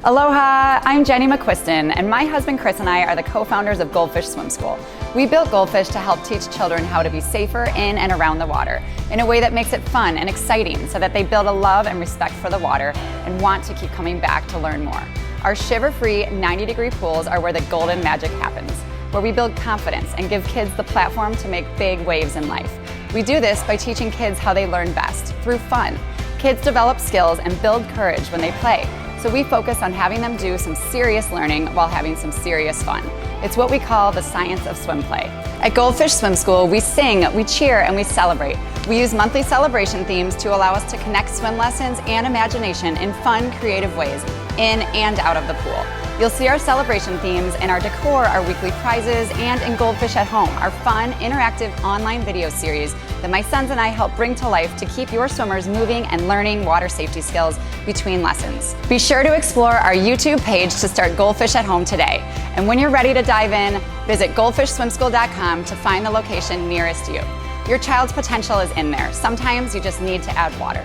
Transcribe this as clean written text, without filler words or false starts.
Aloha, I'm Jenny McCuiston, and my husband Chris and I are the co-founders of Goldfish Swim School. We built Goldfish to help teach children how to be safer in and around the water in a way that makes it fun and exciting so that they build a love and respect for the water and want to keep coming back to learn more. Our shiver-free 90-degree pools are where the golden magic happens, where we build confidence and give kids the platform to make big waves in life. We do this by teaching kids how they learn best, through fun. Kids develop skills and build courage when they play. So we focus on having them do some serious learning while having some serious fun. It's what we call the Science of SwimPlay. At Goldfish Swim School, we sing, we cheer, and we celebrate. We use monthly celebration themes to allow us to connect swim lessons and imagination in fun, creative ways, in and out of the pool. You'll see our celebration themes in our decor, our weekly prizes, and in Goldfish at Home, our fun, interactive online video series that my sons and I help bring to life to keep your swimmers moving and learning water safety skills between lessons. Be sure to explore our YouTube page to start Goldfish at Home today. And when you're ready to dive in, visit goldfishswimschool.com to find the location nearest you. Your child's potential is in there. Sometimes you just need to add water.